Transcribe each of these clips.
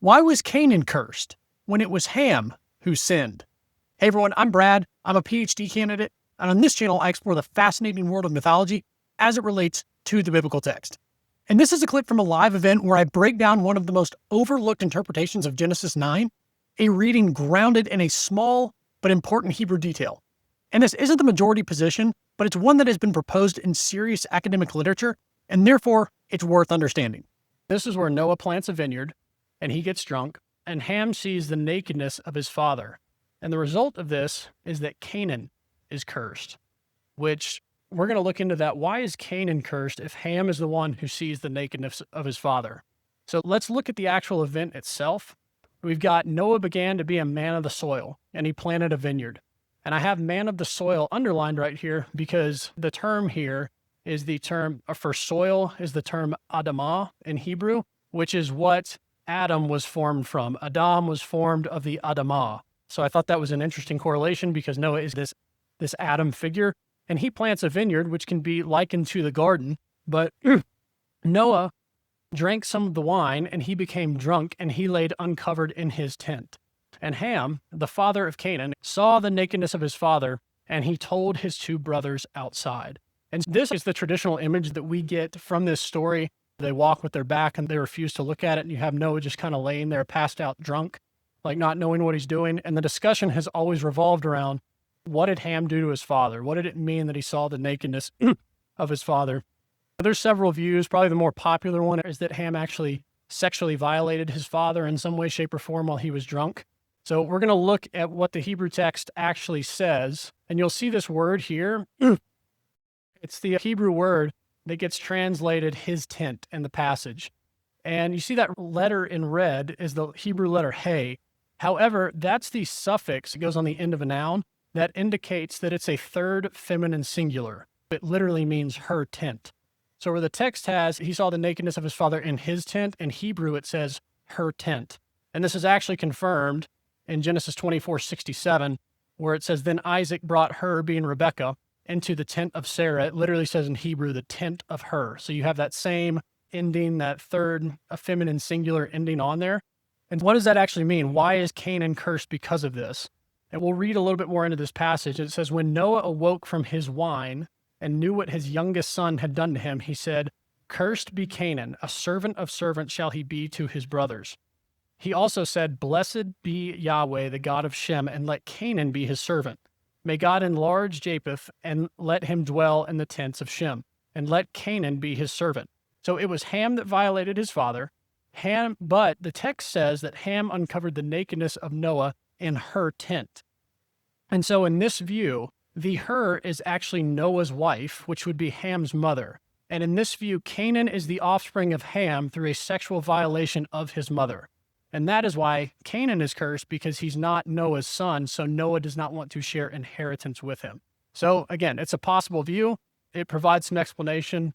Why was Canaan cursed when it was Ham who sinned? Hey everyone, I'm Brad. I'm a PhD candidate, and on this channel I explore the fascinating world of mythology as it relates to the biblical text. And this is a clip from a live event where I break down one of the most overlooked interpretations of Genesis 9, a reading grounded in a small but important Hebrew detail. And this isn't the majority position, but it's one that has been proposed in serious academic literature, and therefore it's worth understanding. This is where Noah plants a vineyard, and he gets drunk, and Ham sees the nakedness of his father. And the result of this is that Canaan is cursed, which we're going to look into that. Why is Canaan cursed if Ham is the one who sees the nakedness of his father? So let's look at the actual event itself. We've got Noah began to be a man of the soil, and he planted a vineyard. And I have man of the soil underlined right here because the term here is the term for soil is the term Adamah in Hebrew, which is what Adam was formed from. Adam was formed of the Adamah. So I thought that was an interesting correlation because Noah is this Adam figure, and he plants a vineyard, which can be likened to the garden. But Noah drank some of the wine, and he became drunk, and he laid uncovered in his tent. And Ham, the father of Canaan, saw the nakedness of his father, and he told his two brothers outside. And this is the traditional image that we get from this story. They walk with their back and they refuse to look at it. And you have Noah just kind of laying there passed out drunk, like not knowing what he's doing. And the discussion has always revolved around, what did Ham do to his father? What did it mean that he saw the nakedness of his father? There's several views. Probably the more popular one is that Ham actually sexually violated his father in some way, shape, or form while he was drunk. So we're going to look at what the Hebrew text actually says. And you'll see this word here. It's the Hebrew word that gets translated his tent in the passage. And you see that letter in red is the Hebrew letter he. However, that's the suffix. It goes on the end of a noun that indicates that it's a third feminine singular. It literally means her tent. So where the text has, he saw the nakedness of his father in his tent, in Hebrew it says her tent. And this is actually confirmed in Genesis 24:67, where it says, then Isaac brought her, being Rebekah, into the tent of Sarah. It literally says in Hebrew, the tent of her. So you have that same ending, that third feminine singular ending on there. And what does that actually mean? Why is Canaan cursed because of this? And we'll read a little bit more into this passage. It says, when Noah awoke from his wine and knew what his youngest son had done to him, he said, cursed be Canaan, a servant of servants shall he be to his brothers. He also said, blessed be Yahweh, the God of Shem, and let Canaan be his servant. May God enlarge Japheth, and let him dwell in the tents of Shem, and let Canaan be his servant. So it was Ham that violated his father. But the text says that Ham uncovered the nakedness of Noah in her tent. And so in this view, the her is actually Noah's wife, which would be Ham's mother. And in this view, Canaan is the offspring of Ham through a sexual violation of his mother. And that is why Canaan is cursed, because he's not Noah's son, so Noah does not want to share inheritance with him. So again, it's a possible view. It provides some explanation,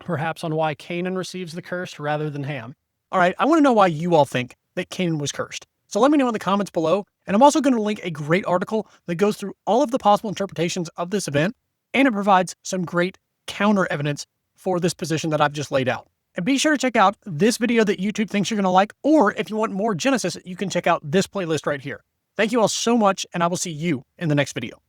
perhaps, on why Canaan receives the curse rather than Ham. All right, I want to know why you all think that Canaan was cursed. So let me know in the comments below. And I'm also going to link a great article that goes through all of the possible interpretations of this event, and it provides some great counter evidence for this position that I've just laid out. And be sure to check out this video that YouTube thinks you're going to like, or if you want more Genesis, you can check out this playlist right here. Thank you all so much, and I will see you in the next video.